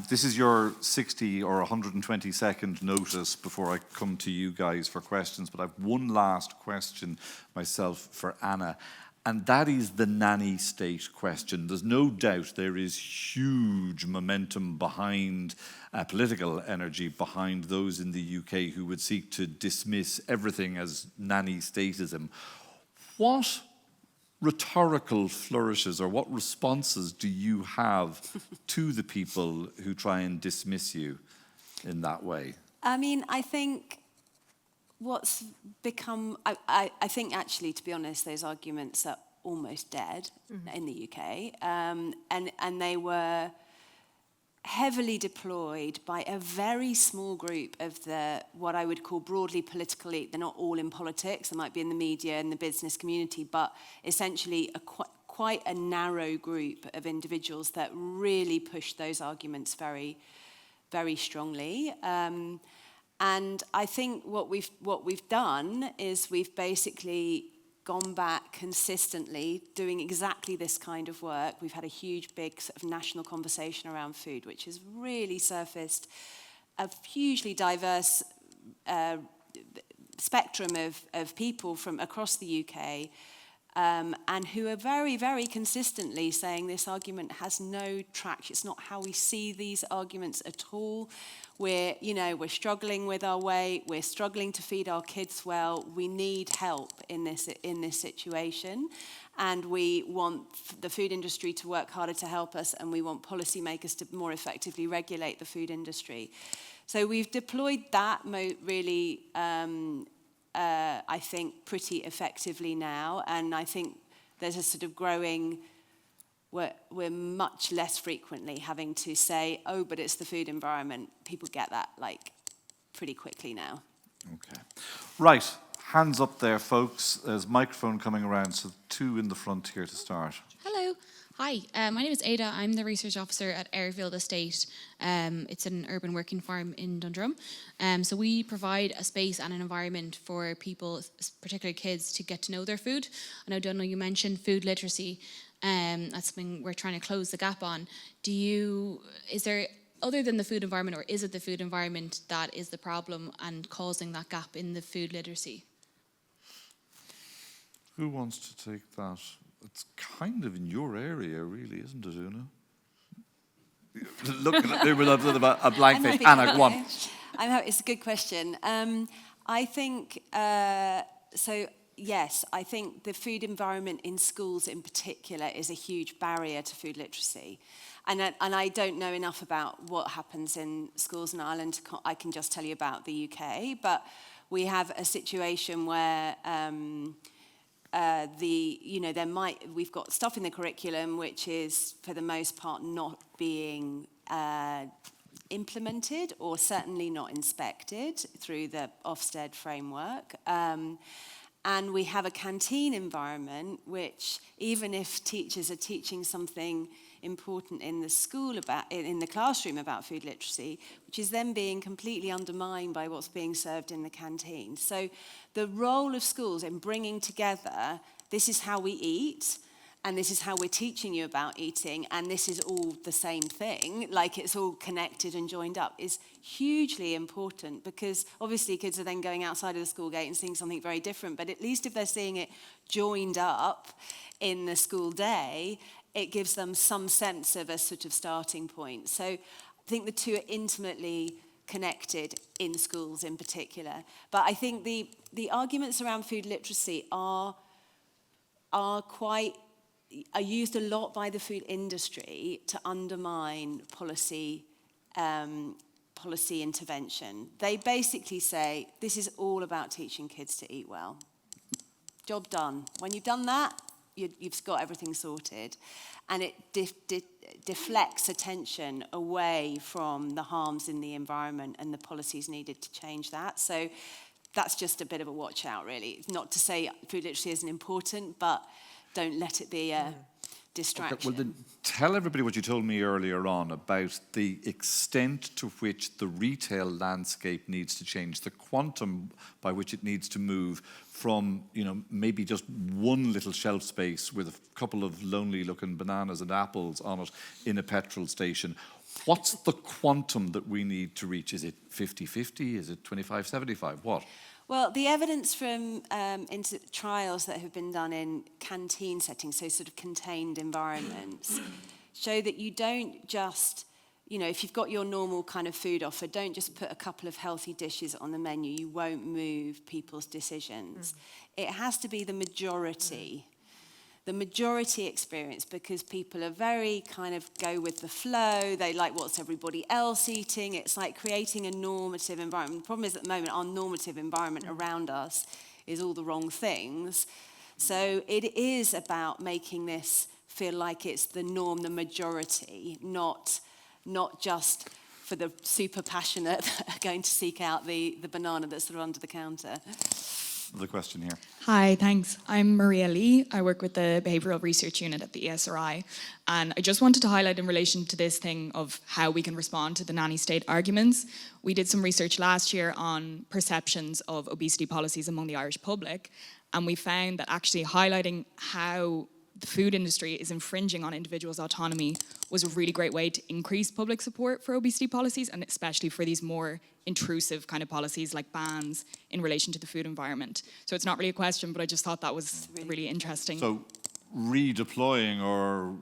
this is your 60 or 120 second notice before I come to you guys for questions, but I have one last question myself for Anna. And that is the nanny state question. There's no doubt there is huge momentum behind, political energy behind those in the UK who would seek to dismiss everything as nanny statism. What rhetorical flourishes or what responses do you have to the people who try and dismiss you in that way? I mean, I think what's become, I think actually, to be honest, those arguments are almost dead in the UK. And they were heavily deployed by a very small group of the, what I would call broadly political elite. They're not all in politics. They might be in the media and the business community, but essentially quite a narrow group of individuals that really pushed those arguments very, very strongly. And I think what we've done is we've basically gone back consistently doing exactly this kind of work. We've had a huge, big sort of national conversation around food, which has really surfaced a hugely diverse spectrum of people from across the UK, and who are very, very consistently saying this argument has no traction. It's not how we see these arguments at all. We're struggling with our weight. We're struggling to feed our kids well. We need help in this situation, and we want the food industry to work harder to help us, and we want policymakers to more effectively regulate the food industry. So we've deployed that really, I think, pretty effectively now, and I think there's a sort of growing. We're much less frequently having to say, oh, but it's the food environment. People get that like pretty quickly now. Okay. Right. Hands up there, folks. There's a microphone coming around, so 2 in the front here to start. Hello. Hi, my name is Ada. I'm the research officer at Airfield Estate. It's an urban working farm in Dundrum. So we provide a space and an environment for people, particularly kids, to get to know their food. I know, Donal, you mentioned food literacy. That's something we're trying to close the gap on. Is there, other than the food environment, or is it the food environment that is the problem and causing that gap in the food literacy? Who wants to take that? It's kind of in your area, really, isn't it, Oonagh? Looking at me with a blank face. Anna, go on. It's a good question. I think, so yes, I think the food environment in schools in particular is a huge barrier to food literacy. And I don't know enough about what happens in schools in Ireland. I can just tell you about the UK. But we have a situation where we've got stuff in the curriculum which is, for the most part, not being implemented or certainly not inspected through the Ofsted framework. And we have a canteen environment which, even if teachers are teaching something important in the school in the classroom about food literacy, which is then being completely undermined by what's being served in the canteen. So the role of schools in bringing together, this is how we eat, and this is how we're teaching you about eating, and this is all the same thing, like it's all connected and joined up, is hugely important, because obviously kids are then going outside of the school gate and seeing something very different, but at least if they're seeing it joined up in the school day, it gives them some sense of a sort of starting point. So I think the two are intimately connected in schools in particular. But I think the arguments around food literacy are used a lot by the food industry to undermine policy intervention. They basically say, this is all about teaching kids to eat well. Job done. When you've done that, you've got everything sorted. And it deflects attention away from the harms in the environment and the policies needed to change that. So that's just a bit of a watch out, really. Not to say food literacy isn't important, but don't let it be a distraction. Okay, well, then tell everybody what you told me earlier on about the extent to which the retail landscape needs to change, the quantum by which it needs to move from, maybe just one little shelf space with a couple of lonely-looking bananas and apples on it in a petrol station. What's the quantum that we need to reach? Is it 50-50? Is it 25-75? What? Well, the evidence from into trials that have been done in canteen settings, so sort of contained environments, show that you don't just, if you've got your normal kind of food offer, don't just put a couple of healthy dishes on the menu. You won't move people's decisions. It has to be the majority. The majority experience, because people are very kind of go with the flow. They like what's everybody else eating. It's like creating a normative environment. The problem is at the moment, our normative environment around us is all the wrong things. So it is about making this feel like it's the norm, the majority, not just for the super passionate that are going to seek out the banana that's sort of under the counter. The question here. Hi, thanks. I'm Maria Lee. I work with the Behavioural Research Unit at the ESRI. And I just wanted to highlight in relation to this thing of how we can respond to the nanny state arguments. We did some research last year on perceptions of obesity policies among the Irish public. And we found that actually highlighting how the food industry is infringing on individuals' autonomy was a really great way to increase public support for obesity policies, and especially for these more intrusive kind of policies like bans in relation to the food environment. So it's not really a question, but I just thought that was really interesting. So redeploying or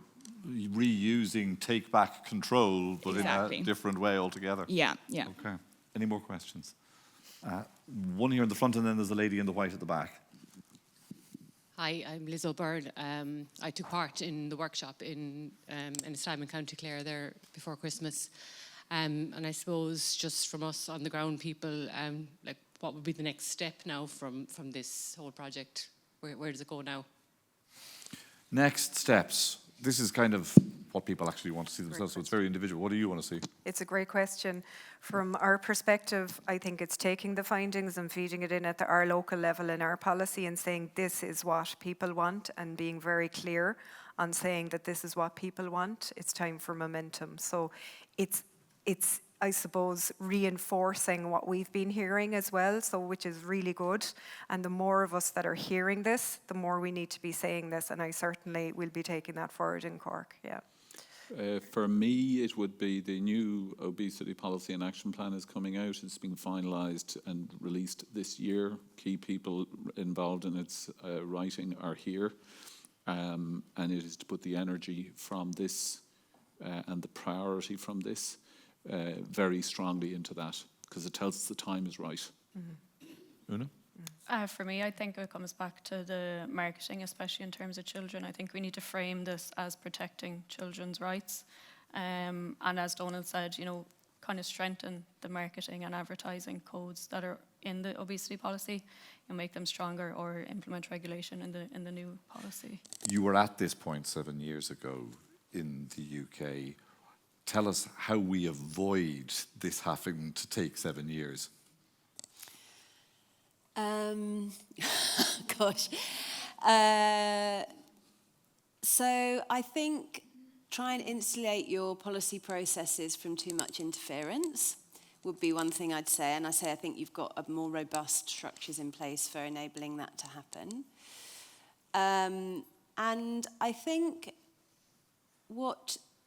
reusing take back control, but Exactly. in a different way altogether. Yeah, yeah. Okay. Any more questions? One here in the front, and then there's a lady in the white at the back. Hi, I'm Liz O'Byrne. I took part in the workshop in Ennistimon, County Clare there before Christmas. And I suppose just from us on the ground people, like what would be the next step now from this whole project? Where does it go now? Next steps. This is kind of what people actually want to see themselves, so it's very individual. What do you want to see? It's a great question. From our perspective, I think it's taking the findings and feeding it in at our local level in our policy and saying this is what people want, and being very clear on saying that this is what people want. It's time for momentum. So it's I suppose, reinforcing what we've been hearing as well, so which is really good. And the more of us that are hearing this, the more we need to be saying this, and I certainly will be taking that forward in Cork, yeah. For me, it would be the new obesity policy and action plan is coming out. It's being finalised and released this year. Key people involved in its writing are here. And it is to put the energy from this and the priority from this very strongly into that, because it tells us the time is right. Mm-hmm. Oonagh? For me, I think it comes back to the marketing, especially in terms of children. I think we need to frame this as protecting children's rights. And as Donal said, you know, kind of strengthen the marketing and advertising codes that are in the obesity policy and make them stronger, or implement regulation in the new policy. You were at this point 7 years ago in the UK. Tell us how we avoid this having to take 7 years. Gosh. So I think try and insulate your policy processes from too much interference would be one thing I'd say. And I think you've got a more robust structures in place for enabling that to happen. And I think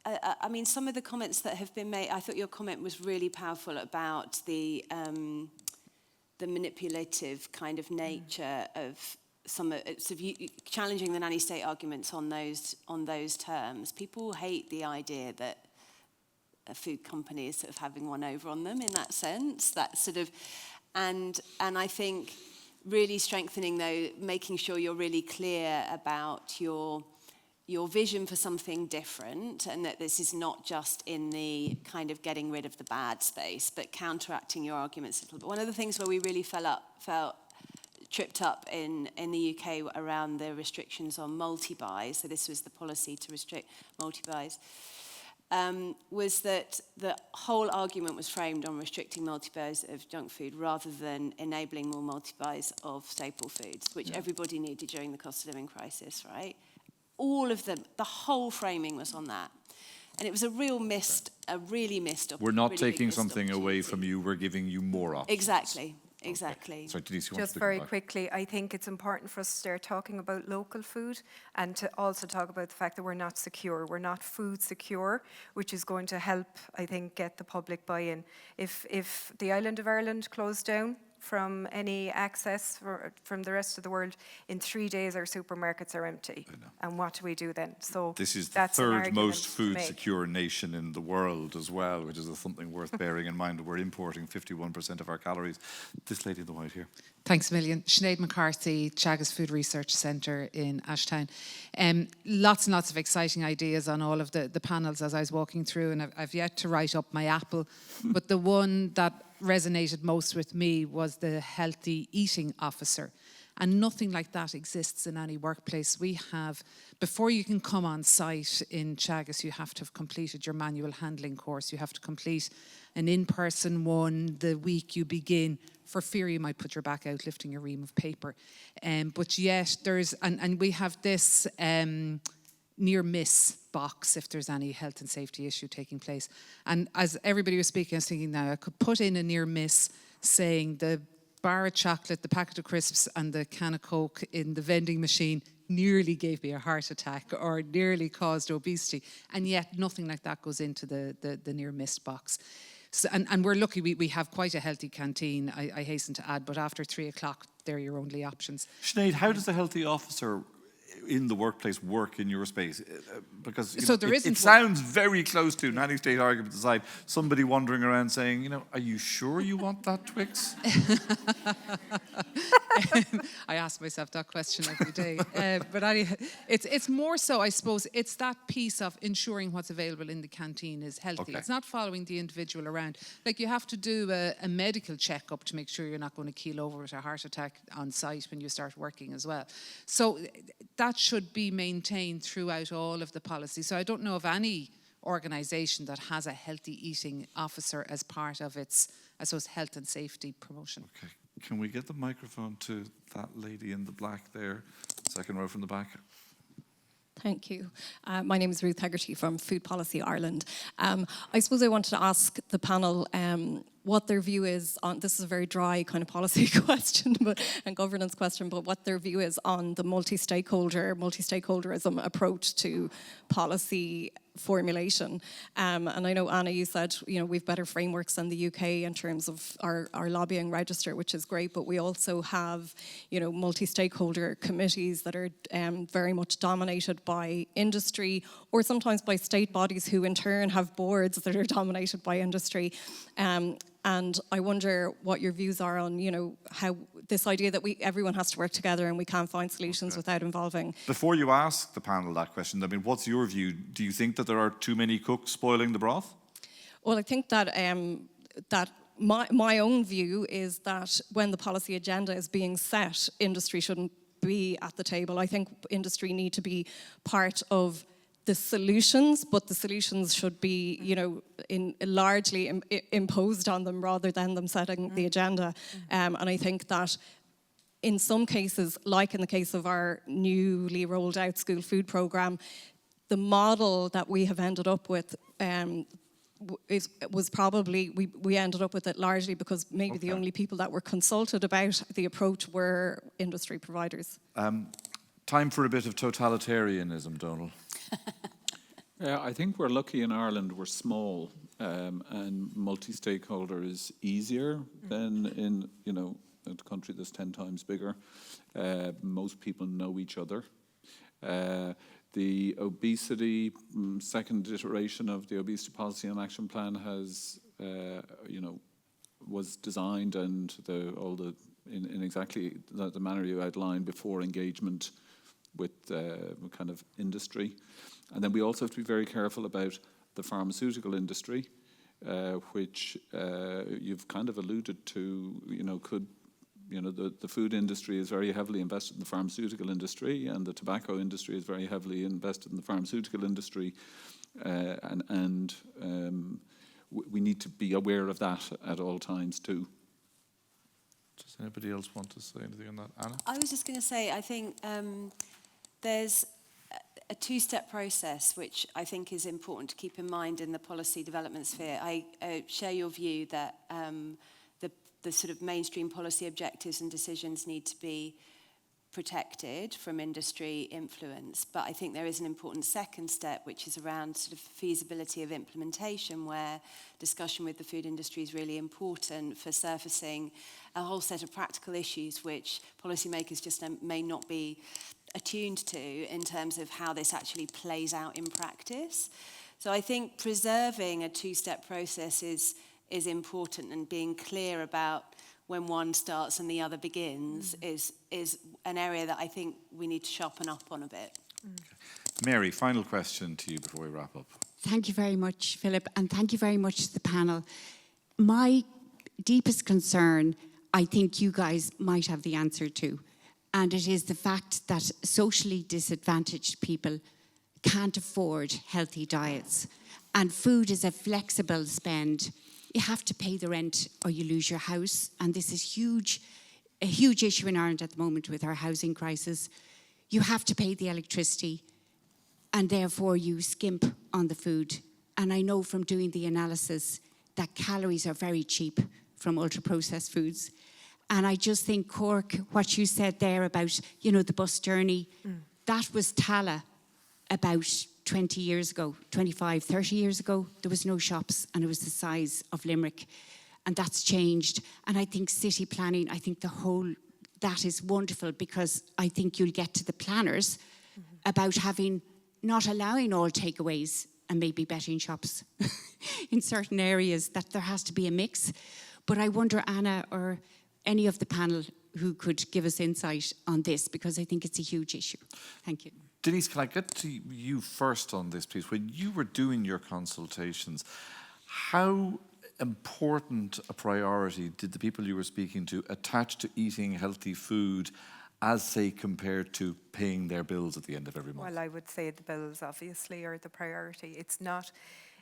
I mean, some of the comments that have been made, I thought your comment was really powerful about the manipulative kind of nature of challenging the nanny state arguments on those terms. People hate the idea that a food company is sort of having one over on them in that sense. That sort of, and I think really strengthening though, making sure you're really clear about your vision for something different, and that this is not just in the kind of getting rid of the bad space, but counteracting your arguments a little bit. One of the things where we really felt tripped up in the UK around the restrictions on multi-buys, so this was the policy to restrict multi-buys, was that the whole argument was framed on restricting multi-buys of junk food rather than enabling more multi-buys of staple foods, which everybody needed during the cost of living crisis, right? All of them, the whole framing was on that. And it was a really missed opportunity. We're not taking something away from you, we're giving you more options. Exactly. Okay. Sorry, Denise, you want Just to very quickly, I think it's important for us to start talking about local food, and to also talk about the fact that we're not secure. We're not food secure, which is going to help, I think, get the public buy-in. If the island of Ireland closed down from any access from the rest of the world, in 3 days our supermarkets are empty. And what do we do then? So this is the that's third most food secure nation in the world as well, which is something worth bearing in mind. We're importing 51% of our calories. This lady in the white here. Thanks a million. Sinead McCarthy, Teagasc Food Research Centre in Ashtown. Lots and lots of exciting ideas on all of the panels as I was walking through, and I've yet to write up my apple, but the one that resonated most with me was the healthy eating officer. And nothing like that exists in any workplace. We have, before you can come on site in Teagasc, you have to have completed your manual handling course. You have to complete an in-person one the week you begin, for fear you might put your back out lifting your ream of paper. But yet there's, and we have this near miss box if there's any health and safety issue taking place. And as everybody was speaking, I was thinking now I could put in a near miss saying the bar of chocolate, the packet of crisps and the can of Coke in the vending machine nearly gave me a heart attack or nearly caused obesity. And yet nothing like that goes into the near missed box. So, and we're lucky we have quite a healthy canteen, I hasten to add, but after 3 o'clock, they're your only options. Sinead, how does the healthy officer in the workplace work in your space? Because it sounds very close to, nanny state argument aside, somebody wandering around saying, are you sure you want that Twix? I ask myself that question every day. But it's more so, I suppose, it's that piece of ensuring what's available in the canteen is healthy. Okay. It's not following the individual around. Like you have to do a medical checkup to make sure you're not going to keel over with a heart attack on site when you start working as well. So that should be maintained throughout all of the policy. So I don't know of any organisation that has a healthy eating officer as part of its, I suppose, health and safety promotion. Okay. Can we get the microphone to that lady in the black there, second row from the back? Thank you. My name is Ruth Hegarty from Food Policy Ireland. I suppose I wanted to ask the panel what their view is on, this is a very dry kind of policy question and governance question, but what their view is on the multi-stakeholderism approach to policy formulation. And I know, Anna, you said, we've better frameworks than the UK in terms of our lobbying register, which is great, but we also have, multi-stakeholder committees that are very much dominated by industry or sometimes by state bodies who in turn have boards that are dominated by industry. And I wonder what your views are on, how this idea that everyone has to work together and we can't find solutions without involving. Before you ask the panel that question, what's your view? Do you think that there are too many cooks spoiling the broth? Well, I think that my own view is that when the policy agenda is being set, industry shouldn't be at the table. I think industry need to be part of the solutions, but the solutions should be, largely imposed on them rather than them setting the agenda. And I think that in some cases, like in the case of our newly rolled out school food programme, the model that we have ended up with was probably, we ended up with it largely because maybe the only people that were consulted about the approach were industry providers. Time for a bit of totalitarianism, Donal. Yeah, I think we're lucky in Ireland. We're small, and multi-stakeholder is easier than in a country that's 10 times bigger. Most people know each other. The obesity second iteration of the Obesity Policy and Action Plan has, was designed and in exactly the manner you outlined before engagement with kind of industry. And then we also have to be very careful about the pharmaceutical industry, which you've kind of alluded to, the food industry is very heavily invested in the pharmaceutical industry, and the tobacco industry is very heavily invested in the pharmaceutical industry. We need to be aware of that at all times too. Does anybody else want to say anything on that? Anna? I was just going to say, I think there's a two-step process which I think is important to keep in mind in the policy development sphere. I share your view that the sort of mainstream policy objectives and decisions need to be protected from industry influence, but I think there is an important second step which is around sort of feasibility of implementation, where discussion with the food industry is really important for surfacing a whole set of practical issues which policymakers just may not be attuned to in terms of how this actually plays out in practice. So I think preserving a two-step process is important, and being clear about when one starts and the other begins is an area that I think we need to sharpen up on a bit. Mary, final question to you before we wrap up. Thank you very much, Philip, and thank you very much to the panel. My deepest concern, I think you guys might have the answer to, and it is the fact that socially disadvantaged people can't afford healthy diets, and food is a flexible spend. You have to pay the rent or you lose your house, and this is a huge issue in Ireland at the moment with our housing crisis. You have to pay the electricity, and therefore you skimp on the food. And I know from doing the analysis that calories are very cheap from ultra-processed foods. And I just think Cork, what you said there about, you know, the bus journey, that was Tala about 20 years ago, 25, 30 years ago. There was no shops and it was the size of Limerick. And that's changed. And I think city planning, I think that is wonderful, because I think you'll get to the planners about not allowing all takeaways and maybe betting shops in certain areas, that there has to be a mix. But I wonder, Anna, or any of the panel who could give us insight on this, because I think it's a huge issue. Thank you. Denise, can I get to you first on this, please? When you were doing your consultations, how important a priority did the people you were speaking to attach to eating healthy food as, say, compared to paying their bills at the end of every month? Well, I would say the bills obviously are the priority.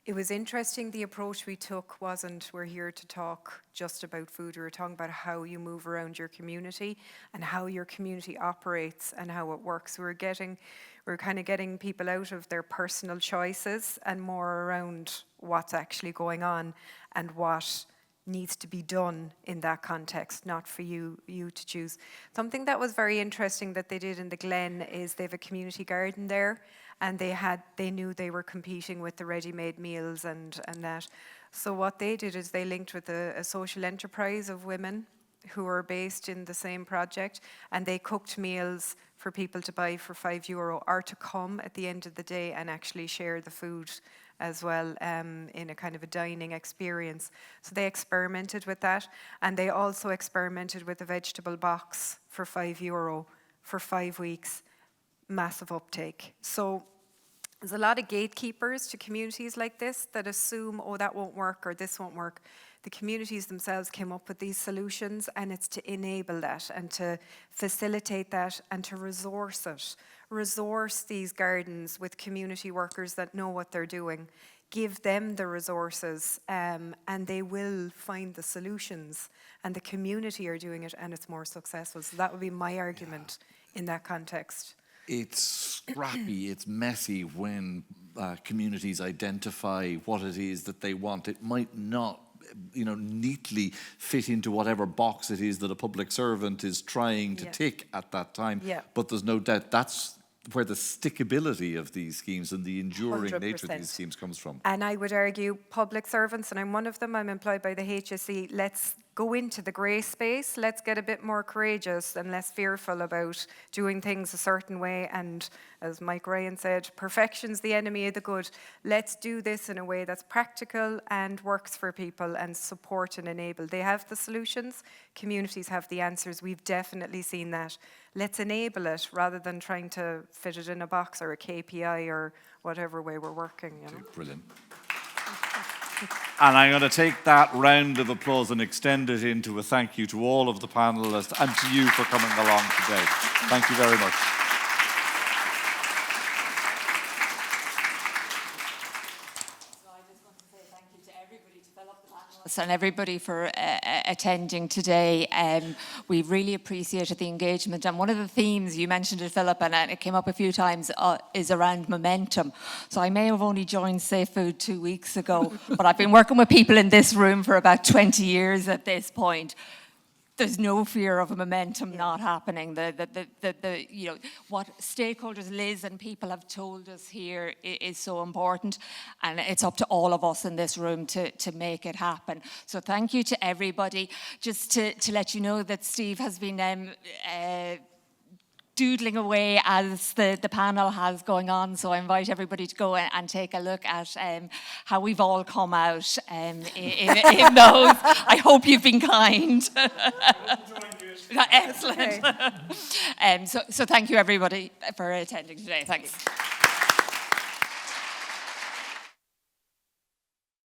It was interesting, the approach we took wasn't, we're here to talk just about food. We were talking about how you move around your community and how your community operates and how it works. We're kind of getting people out of their personal choices and more around what's actually going on and what needs to be done in that context, not for you to choose. Something that was very interesting that they did in the Glen is they have a community garden there, and they knew they were competing with the ready-made meals and that. So what they did is they linked with a social enterprise of women who were based in the same project, and they cooked meals for people to buy for €5 or to come at the end of the day and actually share the food as well, in a kind of a dining experience. So they experimented with that, and they also experimented with a vegetable box for €5 for 5 weeks. Massive uptake. So there's a lot of gatekeepers to communities like this that assume, oh, that won't work or this won't work. The communities themselves came up with these solutions, and it's to enable that and to facilitate that and to resource it. Resource these gardens with community workers that know what they're doing. Give them the resources, and they will find the solutions. And the community are doing it, and it's more successful. So that would be my argument in that context. It's scrappy, it's messy when communities identify what it is that they want. It might not, neatly fit into whatever box it is that a public servant is trying to tick at that time. Yeah. But there's no doubt that's where the stickability of these schemes and the enduring 100%. nature of these schemes comes from. And I would argue public servants, and I'm one of them, I'm employed by the HSE, let's go into the grey space, let's get a bit more courageous and less fearful about doing things a certain way. And as Mike Ryan said, perfection's the enemy of the good. Let's do this in a way that's practical and works for people and support and enable. They have the solutions, communities have the answers. We've definitely seen that. Let's enable it rather than trying to fit it in a box or a KPI or whatever way we're working. Brilliant. And I'm going to take that round of applause and extend it into a thank you to all of the panellists and to you for coming along today. Thank you very much. And everybody for attending today. We really appreciated the engagement. And one of the themes, you mentioned it, Philip, and it came up a few times, is around momentum. So I may have only joined Safe Food 2 weeks ago, but I've been working with people in this room for about 20 years at this point. There's no fear of a momentum not happening. What stakeholders, Liz and people have told us here is so important, and it's up to all of us in this room to make it happen. So thank you to everybody. Just to let you know that Steve has been doodling away as the panel has going on, so I invite everybody to go and take a look at how we've all come out in those. I hope you've been kind. Excellent. So thank you everybody for attending today. Thanks.